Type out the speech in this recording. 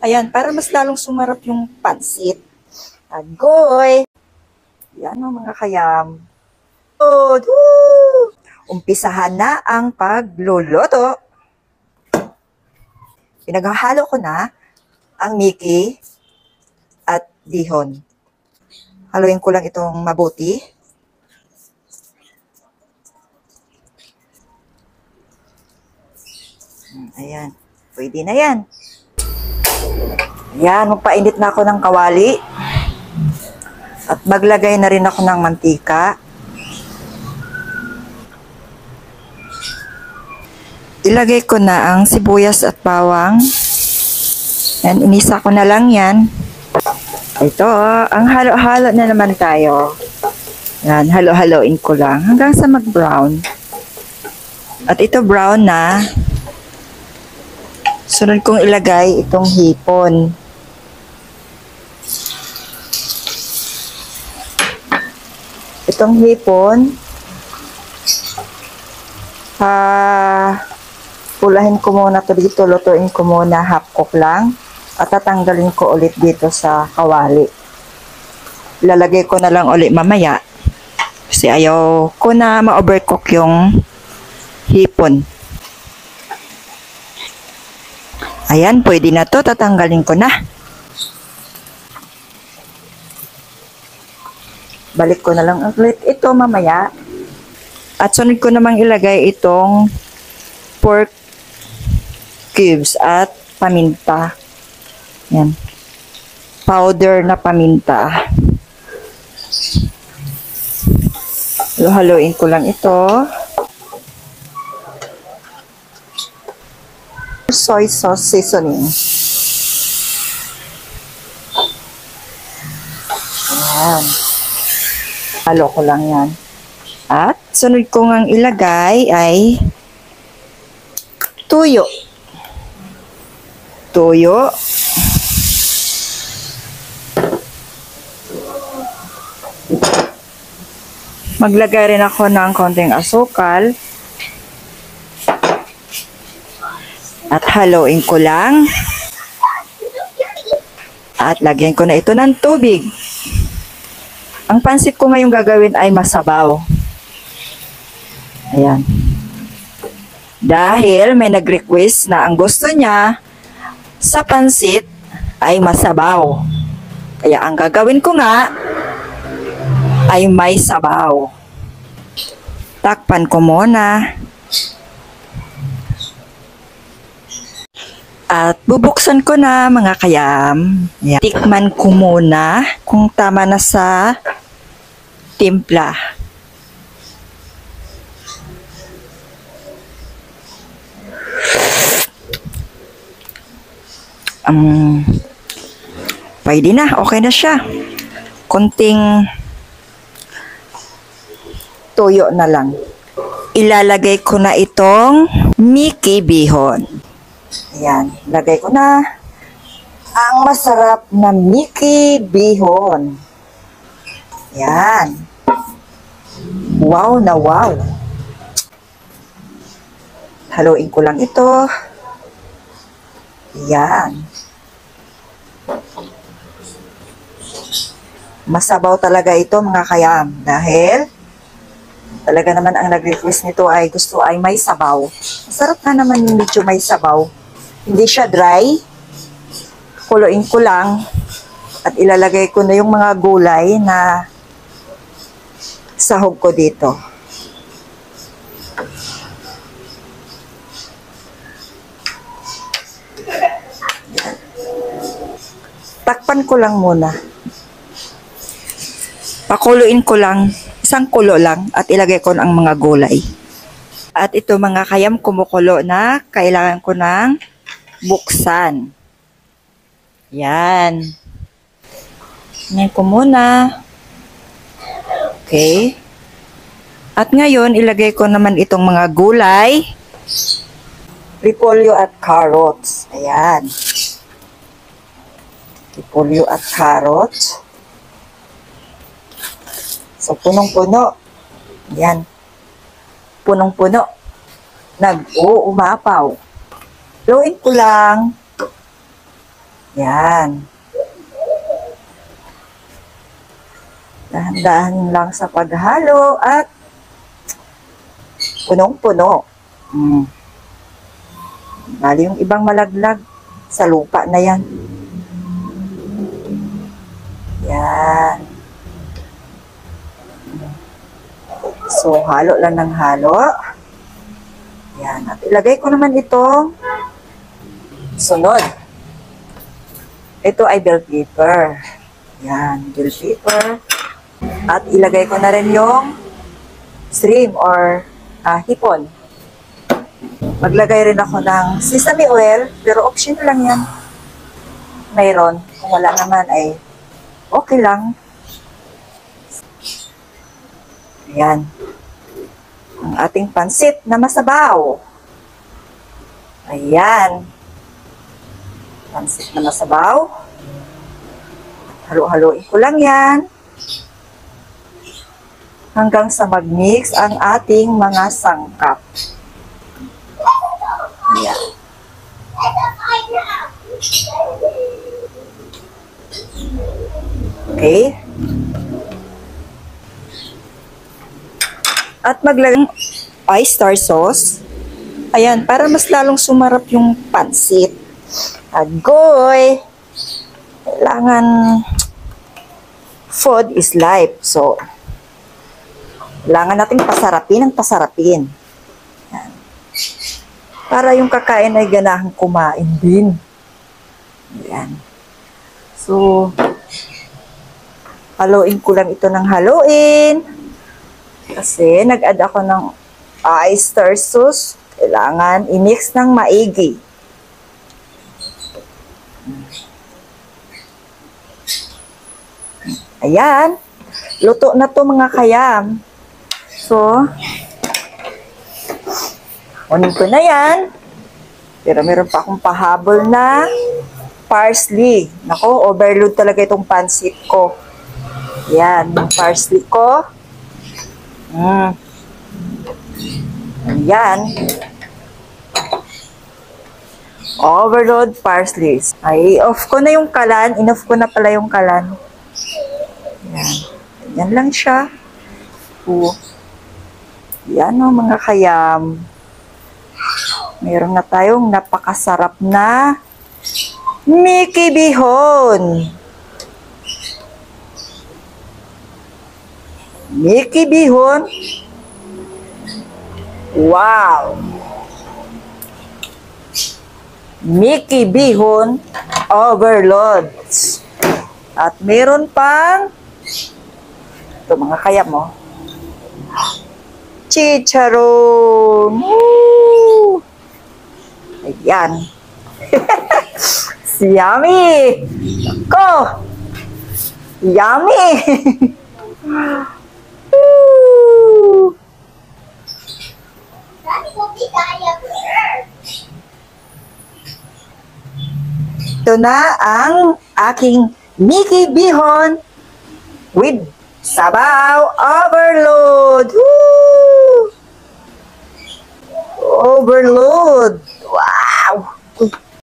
Ayan, para mas lalong sumarap yung pansit. Agoy! Yan o mga kayam. Umpisahan na ang pagluluto. Pinaghahalo ko na ang Mickey at dihon. Haluin ko lang itong mabuti. Ayan, pwede na yan. Ayan, magpainit na ako ng kawali. At maglagay na rin ako ng mantika. Ilagay ko na ang sibuyas at bawang. Yan, inisa ko na lang yan. Ito, ang halo-halo na naman tayo. Yan, halo-haloin ko lang hanggang sa mag-brown. At ito brown na. Sunod kong ilagay itong hipon. Itong hipon, pulahin ko muna ito dito, lutuin ko muna, half cook lang, at tatanggalin ko ulit dito sa kawali. Lalagay ko na lang ulit mamaya, kasi ayaw ko na ma-overcook yung hipon. Ayan, pwede na to, tatanggalin ko na. Balik ko na lang ulit ito mamaya. At sunod ko namang ilagay itong pork cubes at paminta. Yan. Powder na paminta. Haluin ko lang ito. Soy sauce seasoning. Ayan. Halo ko lang yan. At sunod ko ngang ilagay ay tuyo. Tuyo. Maglagay rin ako ng konting asukal. At haluin ko lang. At lagyan ko na ito ng tubig. Ang pansit ko ngayong gagawin ay masabaw. Ayan. Dahil may nag-request na ang gusto niya sa pansit ay masabaw. Kaya ang gagawin ko nga ay may sabaw. Takpan ko muna. At bubuksan ko na mga kayam. Ayan. Tikman ko muna kung tama na sa timpla. Pwede na, okay na siya. Konting tuyo na lang. Ilalagay ko na itong Mickey bihon. Ayan, lagay ko na ang masarap na Mickey bihon. Ayan. Wow na wow. Haluin ko lang ito. Ayan. Masabaw talaga ito mga kayam. Dahil talaga naman ang nag-request nito ay gusto ay may sabaw. Masarap na naman yung medyo may sabaw. Hindi siya dry. Kuluin ko lang. At ilalagay ko na yung mga gulay na sahog ko dito. Takpan ko lang muna. Pakuluin ko lang. Isang kulo lang at ilagay ko ang mga gulay. At ito mga kayam kumukulo na. Kailangan ko ng buksan. Yan. Ngayon ko muna. Okay. At ngayon, ilagay ko naman itong mga gulay. Repolyo at carrots. Ayan. Repolyo at carrots. So, punong-puno. Ayan. Punong-puno. Umapaw. Haluin ko lang. Yan. Dahan-dahan lang sa paghalo at punong-puno. Bali yung ibang malaglag sa lupa na yan. Yan. So, halo lang ng halo. Yan. At ilagay ko naman itong sunod. Ito ay bell pepper. Yan, bell pepper. At ilagay ko na rin yung shrimp or hipon. Maglagay rin ako ng sesame oil, pero option lang yan. Mayroon. Kung wala naman ay okay lang. Ayan. Ang ating pansit na masabaw. Ayan. Pansit na masabaw. Halo-haloin ko lang yan. Hanggang sa mag-mix ang ating mga sangkap. Ayan. Okay. At maglagay ng oyster sauce. Ayan, para mas lalong sumarap yung pansit. Agoy! Kailangan food is life. So, kailangan natin pasarapin ang pasarapin. Ayan. Para yung kakain ay ganahang kumain din. Ayan. So, haluin ko lang ito ng haluin. Kasi nag-add ako ng oyster sauce. Kailangan i-mix ng maigi. Ayan. Luto na to mga kayam. So, kunin ko na yan. Pero meron pa akong pahabol na parsley. Nako, overload talaga itong pansit ko. Yan, yung parsley ko. Ayan. Overload parsley. Ay, off ko na yung kalan. Inoff ko na pala yung kalan. Ayan. Yan lang siya. Yan o mga kayam. Meron na tayong napakasarap na Mickey Bihon. Mickey Bihon. Wow! Mickey Bihon overloads. At meron pang ito mga kayam mo. Chicharon. Woo! Ayan. Yummy! Ko! Yummy! Woo! Ito na ang aking Mickey Bihon with sabaw overload. Woo! Overload. Wow!